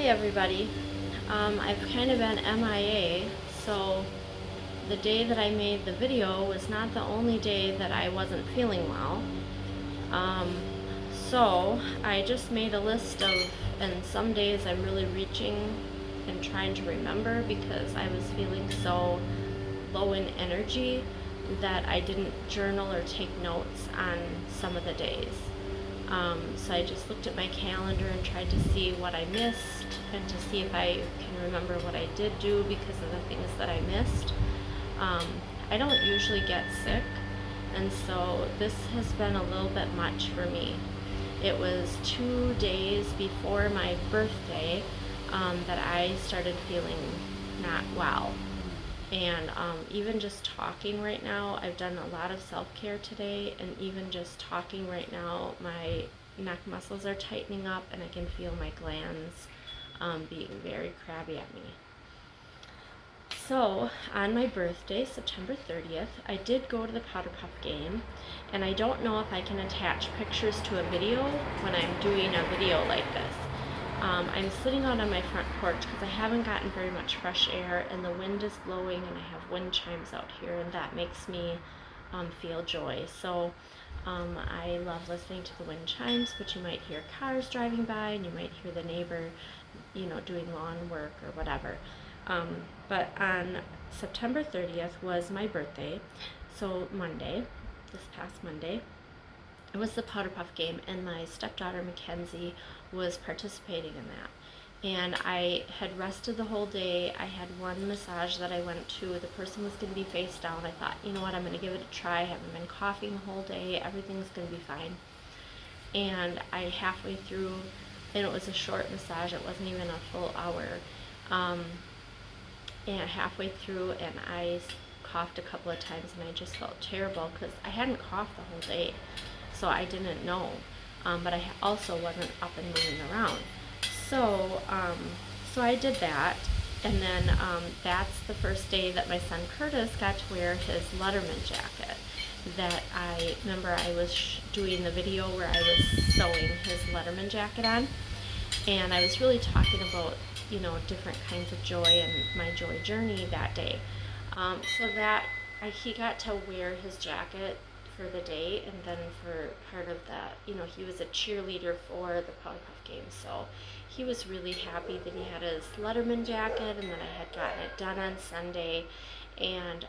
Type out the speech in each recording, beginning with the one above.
everybody. I've kind of been MIA, so the day that I made the video was not the only day that I wasn't feeling well. Um, so I just made a list of, and some days I'm really reaching and trying to remember because I was feeling so low in energy that I didn't journal or take notes on some of the days. So I just looked at my calendar and tried to see what I missed and to see if I can remember what I did do because of the things that I missed. I don't usually get sick, and so this has been a little bit much for me. It was 2 days before my birthday that I started feeling not well. And even just talking right now, I've done a lot of self-care today, and even just talking right now, my neck muscles are tightening up and I can feel my glands being very crabby at me. So on my birthday, September 30th, I did go to the Powder Puff game, and I don't know if I can attach pictures to a video when I'm doing a video like this. I'm sitting out on my front porch because I haven't gotten very much fresh air, and the wind is blowing, and I have wind chimes out here, and that makes me feel joy. So I love listening to the wind chimes, but you might hear cars driving by, and you might hear the neighbor, doing lawn work or whatever. But on September 30th was my birthday, so Monday, this past Monday, it was the Powder Puff game, and my stepdaughter Mackenzie was participating in that. And I had rested the whole day. I had one massage that I went to. The person was going to be face down. I thought, you know what, I'm going to give it a try. I haven't been coughing the whole day. Everything's going to be fine. And I halfway through, and it was a short massage. It wasn't even a full hour. And halfway through, and I coughed a couple of times, and I just felt terrible because I hadn't coughed the whole day. So I didn't know, but I also wasn't up and moving around. So I did that, and then that's the first day that my son Curtis got to wear his Letterman jacket. That I remember I was doing the video where I was sewing his Letterman jacket on, and I was really talking about different kinds of joy and my joy journey that day. So that he got to wear his jacket for the day, and then for part of that, he was a cheerleader for the Powder Puff game, so he was really happy that he had his Letterman jacket, and that I had gotten it done on Sunday, and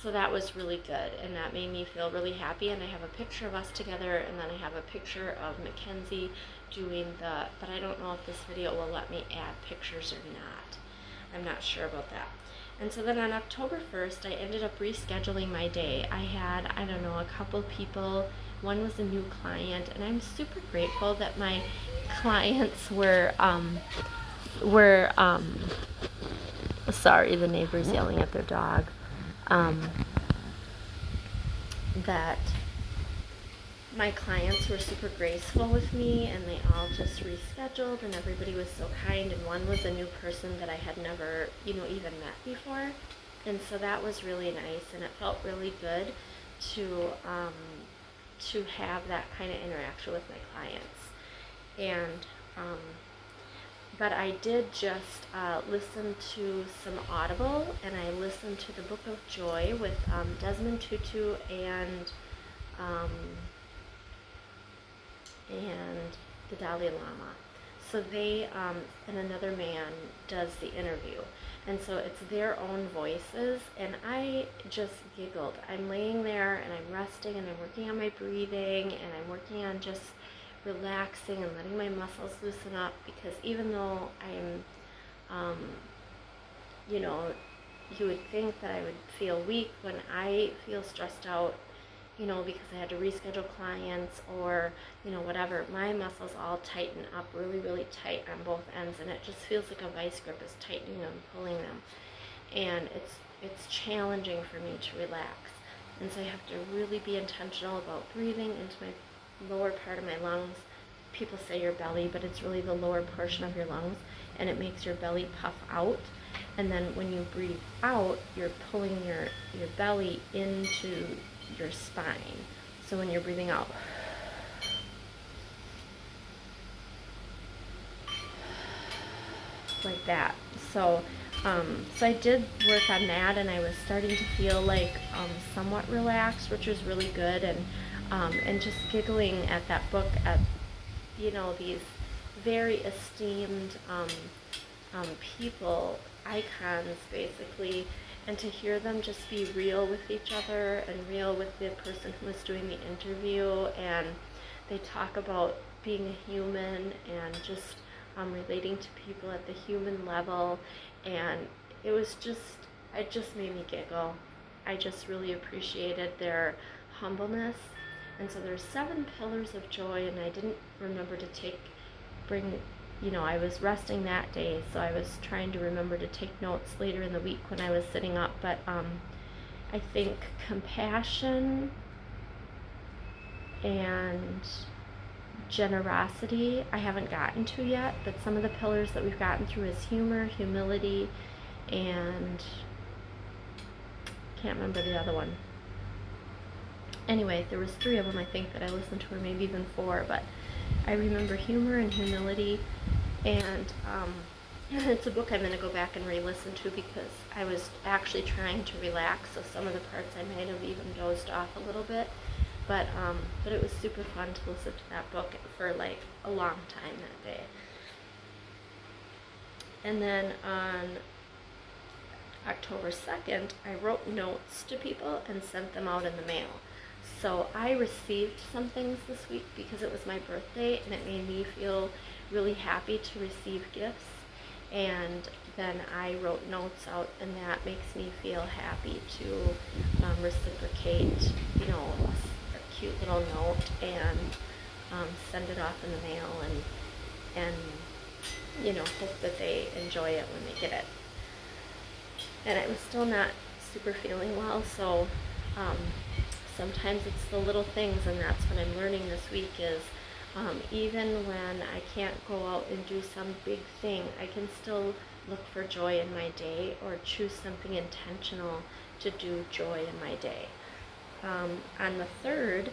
so that was really good, and that made me feel really happy. And I have a picture of us together, and then I have a picture of Mackenzie doing but I don't know if this video will let me add pictures or not. I'm not sure about that. And so then on October 1st, I ended up rescheduling my day. I had, a couple people. One was a new client, and I'm super grateful that my clients were sorry, the neighbor's yelling at their dog. That my clients were super graceful with me, and they all just rescheduled, and everybody was so kind. And one was a new person that I had never, even met before, and so that was really nice, and it felt really good to have that kind of interaction with my clients. And but I did just listen to some Audible, and I listened to the Book of Joy with Desmond Tutu and the Dalai Lama. So they and another man does the interview, and so it's their own voices, and I just giggled. I'm laying there and I'm resting, and I'm working on my breathing, and I'm working on just relaxing and letting my muscles loosen up, because even though I'm you would think that I would feel weak when I feel stressed out, because I had to reschedule clients or, whatever. My muscles all tighten up really, really tight on both ends, and it just feels like a vice grip is tightening them, pulling them. And it's challenging for me to relax. And so I have to really be intentional about breathing into my lower part of my lungs. People say your belly, but it's really the lower portion of your lungs, and it makes your belly puff out. And then when you breathe out, you're pulling your belly into your spine. So when you're breathing out, like that. So so I did work on that, and I was starting to feel like somewhat relaxed, which was really good, and just giggling at that book at these very esteemed people, icons basically, and to hear them just be real with each other and real with the person who was doing the interview, and they talk about being a human and just relating to people at the human level, and it just made me giggle. I just really appreciated their humbleness. And so there's 7 pillars of joy, and I didn't remember to I was resting that day, so I was trying to remember to take notes later in the week when I was sitting up, but I think compassion and generosity I haven't gotten to yet, but some of the pillars that we've gotten through is humor, humility, and can't remember the other one. Anyway, there was 3 of them I think that I listened to, or maybe even 4, but I remember humor and humility, and it's a book I'm going to go back and re-listen to because I was actually trying to relax, so some of the parts I might have even dozed off a little bit, but it was super fun to listen to that book for like a long time that day. And then on October 2nd, I wrote notes to people and sent them out in the mail. So I received some things this week because it was my birthday, and it made me feel really happy to receive gifts. And then I wrote notes out, and that makes me feel happy to reciprocate, a cute little note and send it off in the mail, and hope that they enjoy it when they get it. And I was still not super feeling well, so sometimes it's the little things, and that's what I'm learning this week is even when I can't go out and do some big thing, I can still look for joy in my day or choose something intentional to do joy in my day. On the 3rd,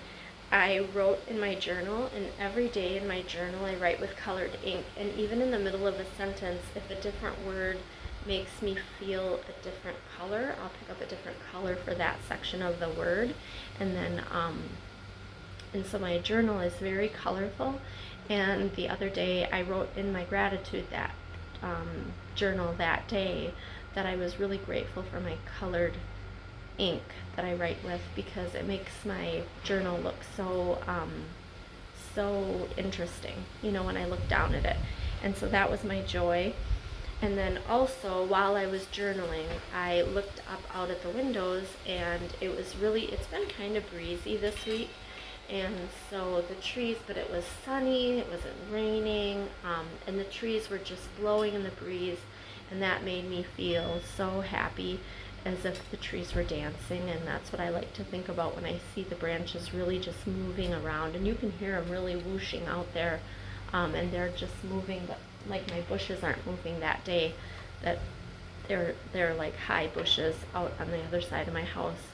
I wrote in my journal, and every day in my journal I write with colored ink, and even in the middle of a sentence, if a different word makes me feel a different color, I'll pick up a different color for that section of the word, and then and so my journal is very colorful. And the other day I wrote in my gratitude that journal that day that I was really grateful for my colored ink that I write with, because it makes my journal look so interesting, when I look down at it. And so that was my joy. And then also, while I was journaling, I looked up out at the windows, and it's been kind of breezy this week, and so the trees, but it was sunny, it wasn't raining, and the trees were just blowing in the breeze, and that made me feel so happy, as if the trees were dancing. And that's what I like to think about when I see the branches really just moving around, and you can hear them really whooshing out there, and they're just moving, but like my bushes aren't moving that day, that they're like high bushes out on the other side of my house,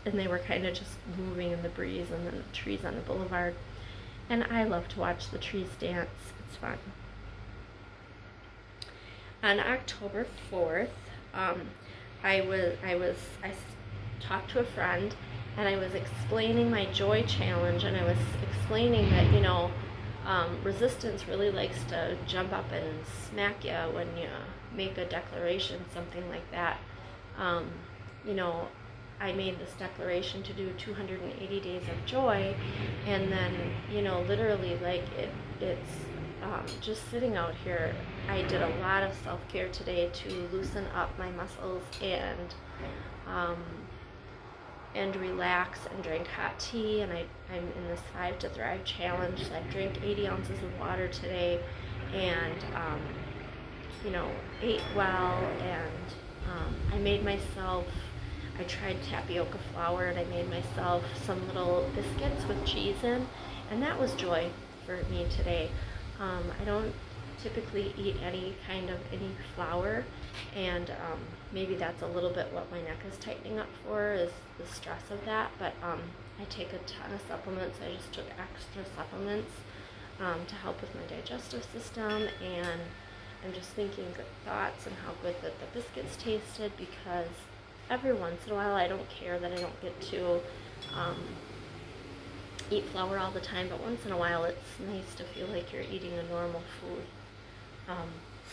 and they were kind of just moving in the breeze, and then the trees on the boulevard. And I love to watch the trees dance. It's fun. On October 4th, I talked to a friend, and I was explaining my joy challenge, and I was explaining that resistance really likes to jump up and smack you when you make a declaration, something like that. I made this declaration to do 280 days of joy, and then, literally, like, it's just sitting out here. I did a lot of self-care today to loosen up my muscles and relax, and drank hot tea, and I'm in this 5 to Thrive challenge, so I drank 80 ounces of water today, and ate well, and I tried tapioca flour, and I made myself some little biscuits with cheese in, and that was joy for me today. I don't typically eat any flour, and maybe that's a little bit what my neck is tightening up for, is the stress of that, but I take a ton of supplements. I just took extra supplements to help with my digestive system, and I'm just thinking good thoughts and how good that the biscuits tasted, because every once in a while, I don't care that I don't get to eat flour all the time, but once in a while it's nice to feel like you're eating a normal food.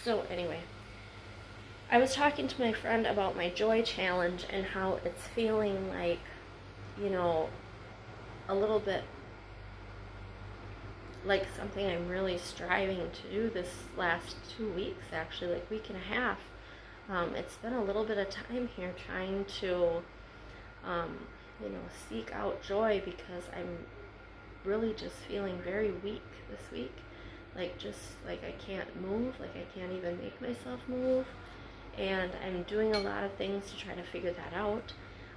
So anyway, I was talking to my friend about my joy challenge and how it's feeling like, a little bit like something I'm really striving to do this last 2 weeks, actually, like week and a half. It's been a little bit of time here trying to, seek out joy, because I'm really just feeling very weak this week. Like I can't move, like I can't even make myself move. And I'm doing a lot of things to try to figure that out.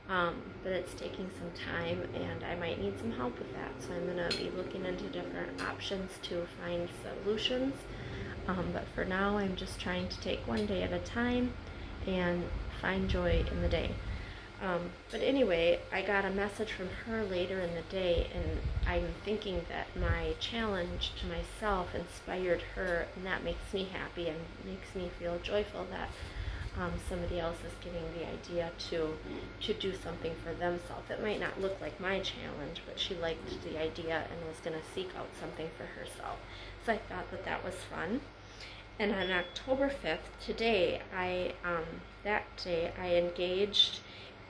But it's taking some time, and I might need some help with that. So I'm going to be looking into different options to find solutions. But for now, I'm just trying to take one day at a time and find joy in the day. But anyway, I got a message from her later in the day, and I'm thinking that my challenge to myself inspired her, and that makes me happy and makes me feel joyful that somebody else is getting the idea to do something for themselves. It might not look like my challenge, but she liked the idea and was going to seek out something for herself. So I thought that was fun. And on October 5th, today, that day I engaged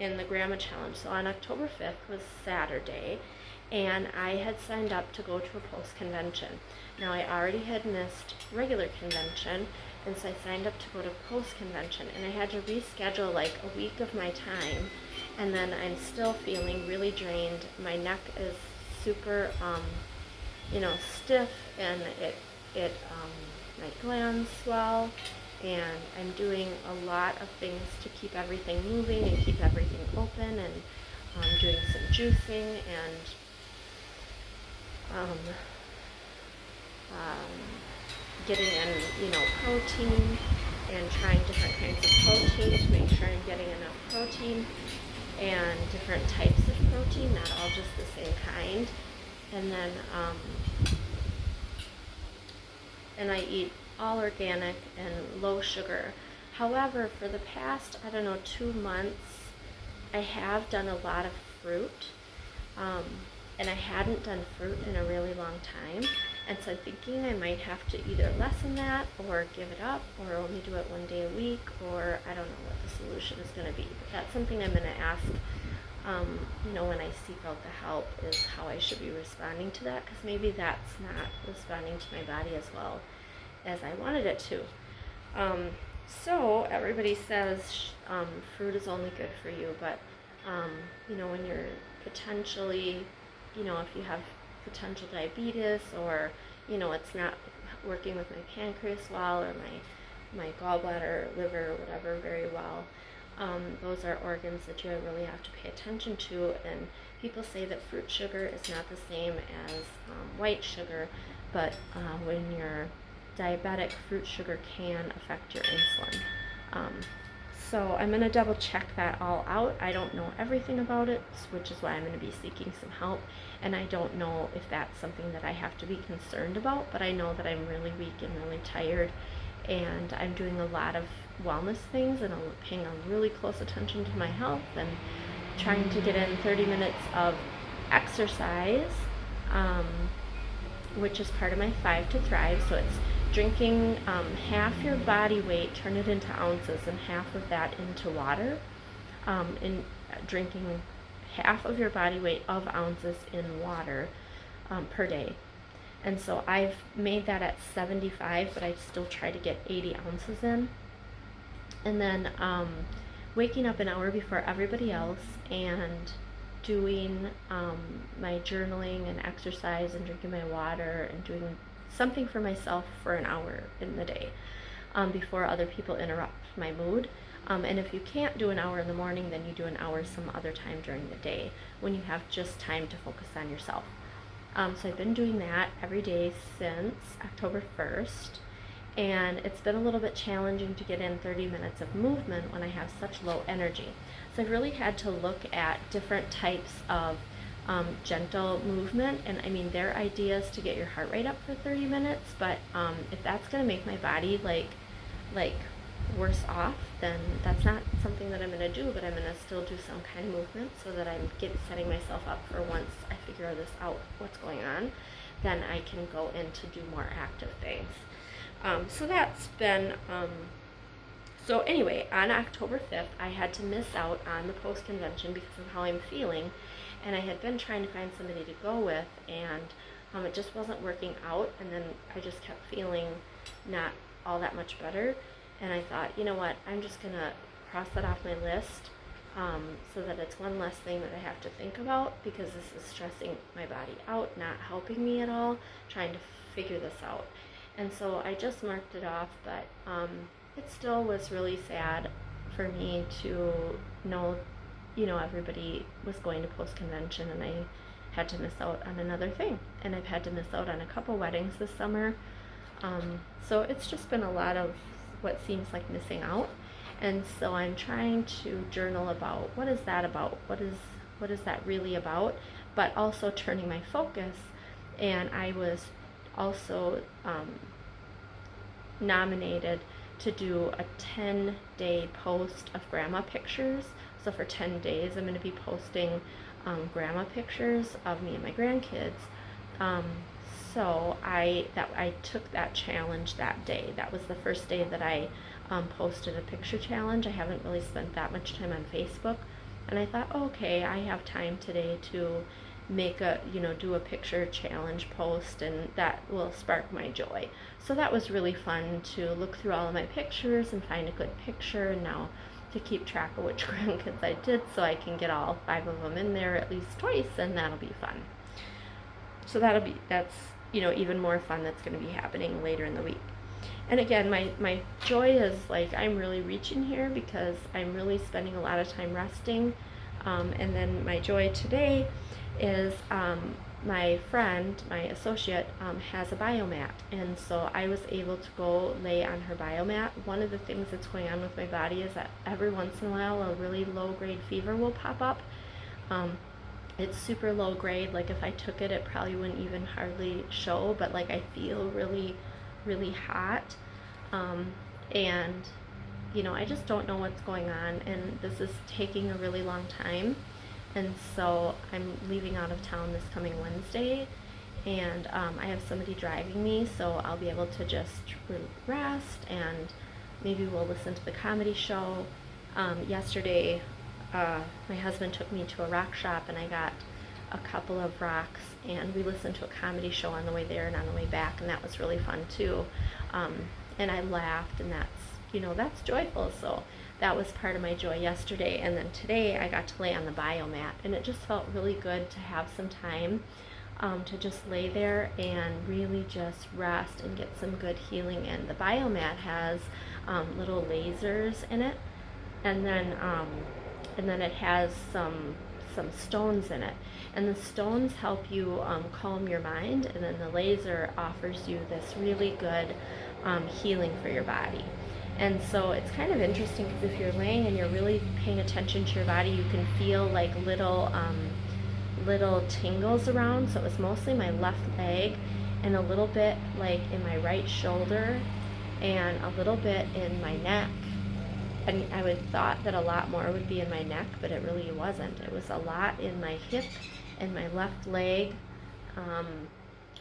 in the Grandma Challenge. So on October 5th was Saturday, and I had signed up to go to a post-convention. Now, I already had missed regular convention, and so I signed up to go to post-convention, and I had to reschedule like a week of my time, and then I'm still feeling really drained. My neck is super, stiff, and my glands swell, and I'm doing a lot of things to keep everything moving and keep everything open, and doing some juicing and getting in, protein, and trying different kinds of protein to make sure I'm getting enough protein, and different types of protein, not all just the same kind. And then, and I eat all organic and low sugar. However, for the past, 2 months, I have done a lot of fruit, and I hadn't done fruit in a really long time. And so I'm thinking I might have to either lessen that or give it up or only do it one day a week, or I don't know what the solution is going to be. But that's something I'm going to ask, when I seek out the help, is how I should be responding to that, because maybe that's not responding to my body as well as I wanted it to. So everybody says fruit is only good for you, but, when you're potentially, if you have potential diabetes, or it's not working with my pancreas well, or my gallbladder, liver, whatever, very well, those are organs that you really have to pay attention to. And people say that fruit sugar is not the same as white sugar, but when you're diabetic, fruit sugar can affect your insulin. So I'm going to double check that all out. I don't know everything about it, which is why I'm going to be seeking some help. And I don't know if that's something that I have to be concerned about, but I know that I'm really weak and really tired, and I'm doing a lot of wellness things, and I'm paying a really close attention to my health, and trying to get in 30 minutes of exercise, which is part of my 5 to Thrive. So it's drinking half your body weight, turn it into ounces, and half of that into water, and drinking half of your body weight of ounces in water per day. And so I've made that at 75, but I still try to get 80 ounces in. And then waking up an hour before everybody else, and doing my journaling and exercise and drinking my water and doing something for myself for an hour in the day before other people interrupt my mood. And if you can't do an hour in the morning, then you do an hour some other time during the day when you have just time to focus on yourself. So I've been doing that every day since October 1st, and it's been a little bit challenging to get in 30 minutes of movement when I have such low energy. So I've really had to look at different types of gentle movement, and I mean, their ideas to get your heart rate up for 30 minutes, but if that's going to make my body like like worse off, then that's not something that I'm going to do, but I'm going to still do some kind of movement so that I'm setting myself up for once I figure this out, what's going on, then I can go in to do more active things. So that's been, so anyway, on October 5th, I had to miss out on the post-convention because of how I'm feeling, and I had been trying to find somebody to go with, and it just wasn't working out, and then I just kept feeling not all that much better, and I thought, you know what, I'm just going to cross that off my list so that it's one less thing that I have to think about, because this is stressing my body out, not helping me at all, trying to figure this out. And so I just marked it off, but it still was really sad for me to know, everybody was going to post-convention, and I had to miss out on another thing. And I've had to miss out on a couple weddings this summer. So it's just been a lot of what seems like missing out. And so I'm trying to journal about what is that about? What is that really about? But also turning my focus. And I was also nominated to do a 10-day post of grandma pictures. So for 10 days I'm going to be posting grandma pictures of me and my grandkids. So I took that challenge that day. That was the first day that I posted a picture challenge. I haven't really spent that much time on Facebook, and I thought, okay, I have time today to make do a picture challenge post, and that will spark my joy. So that was really fun to look through all of my pictures and find a good picture, and now to keep track of which grandkids I did so I can get all 5 of them in there at least twice, and that'll be fun. So that's even more fun. That's going to be happening later in the week. And again, my joy is like I'm really reaching here because I'm really spending a lot of time resting. And then my joy today is my friend, my associate, has a biomat, and so I was able to go lay on her biomat. One of the things that's going on with my body is that every once in a while a really low-grade fever will pop up. It's super low grade, like if I took it, it probably wouldn't even hardly show, but like I feel really, really hot, and I just don't know what's going on, and this is taking a really long time. And so I'm leaving out of town this coming Wednesday, and I have somebody driving me, so I'll be able to just rest, and maybe we'll listen to the comedy show. Yesterday, my husband took me to a rock shop, and I got a couple of rocks, and we listened to a comedy show on the way there and on the way back, and that was really fun too. And I laughed, and that's joyful. So that was part of my joy yesterday. And then today I got to lay on the biomat, and it just felt really good to have some time to just lay there and really just rest and get some good healing in. The biomat has little lasers in it, and then it has some stones in it, and the stones help you calm your mind, and then the laser offers you this really good healing for your body. And so it's kind of interesting because if you're laying and you're really paying attention to your body, you can feel like little tingles around. So it was mostly my left leg, and a little bit like in my right shoulder, and a little bit in my neck. And I would thought that a lot more would be in my neck, but it really wasn't. It was a lot in my hip and my left leg,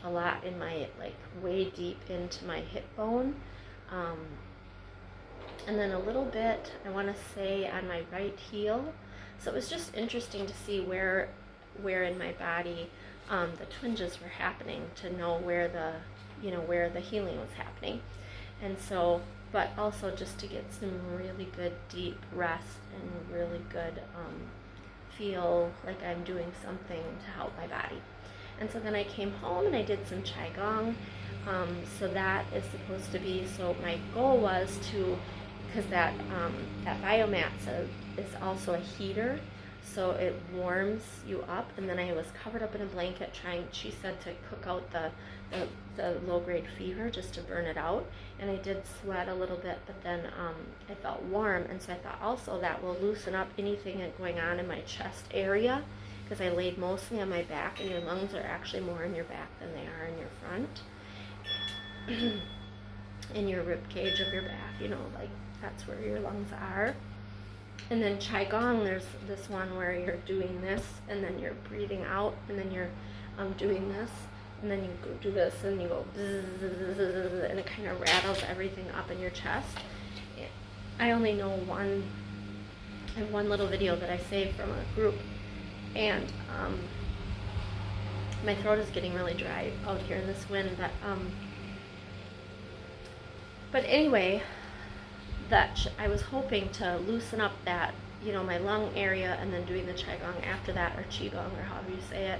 a lot in my, like, way deep into my hip bone, and then a little bit, I want to say, on my right heel. So it was just interesting to see where in my body the twinges were happening, to know where the healing was happening. And so, but also just to get some really good deep rest and really good feel like I'm doing something to help my body. And so then I came home and I did some Qigong. So that is supposed to be, so my goal was to, because that biomat is also a heater, so it warms you up, and then I was covered up in a blanket trying, she said, to cook out the low-grade fever, just to burn it out, and I did sweat a little bit, but then I felt warm, and so I thought also that will loosen up anything going on in my chest area, because I laid mostly on my back, and your lungs are actually more in your back than they are in your front. in your rib cage of your back, you know, like that's where your lungs are. And then Qigong, there's this one where you're doing this, and then you're breathing out, and then you're doing this, and then you go do this, and you go bzzz, and it kind of rattles everything up in your chest. I only know one. I have one little video that I saved from a group, and my throat is getting really dry out here in this wind. But anyway, that I was hoping to loosen up that, you know, my lung area, and then doing the Qigong after that, or Qigong, or however you say it,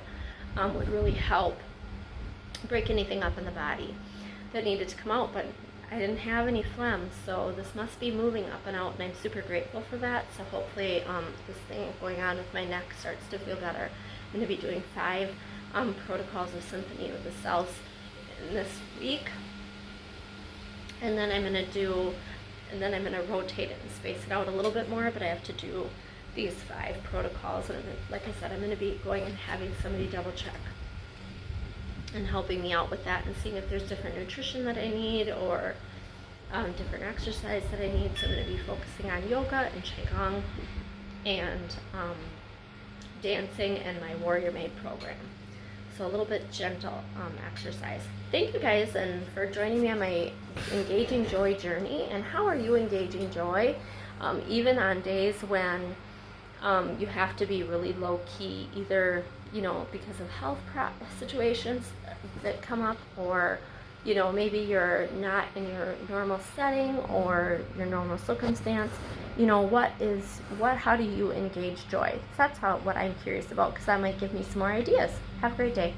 would really help break anything up in the body that needed to come out. But I didn't have any phlegm, so this must be moving up and out, and I'm super grateful for that. So hopefully this thing going on with my neck starts to feel better. I'm going to be doing 5 protocols of Symphony with the cells in this week, and then I'm going to rotate it and space it out a little bit more, but I have to do these 5 protocols, and like I said, I'm going to be going and having somebody double check and helping me out with that, and seeing if there's different nutrition that I need, or different exercise that I need. So I'm going to be focusing on yoga and Qigong and dancing and my Warrior Maid program. So a little bit gentle exercise. Thank you guys and for joining me on my Engaging Joy journey. And how are you engaging joy? Even on days when you have to be really low key, either, you know, because of health situations that come up, or, you know, maybe you're not in your normal setting or your normal circumstance. You know, how do you engage joy? So that's what I'm curious about, because that might give me some more ideas. Have a great day.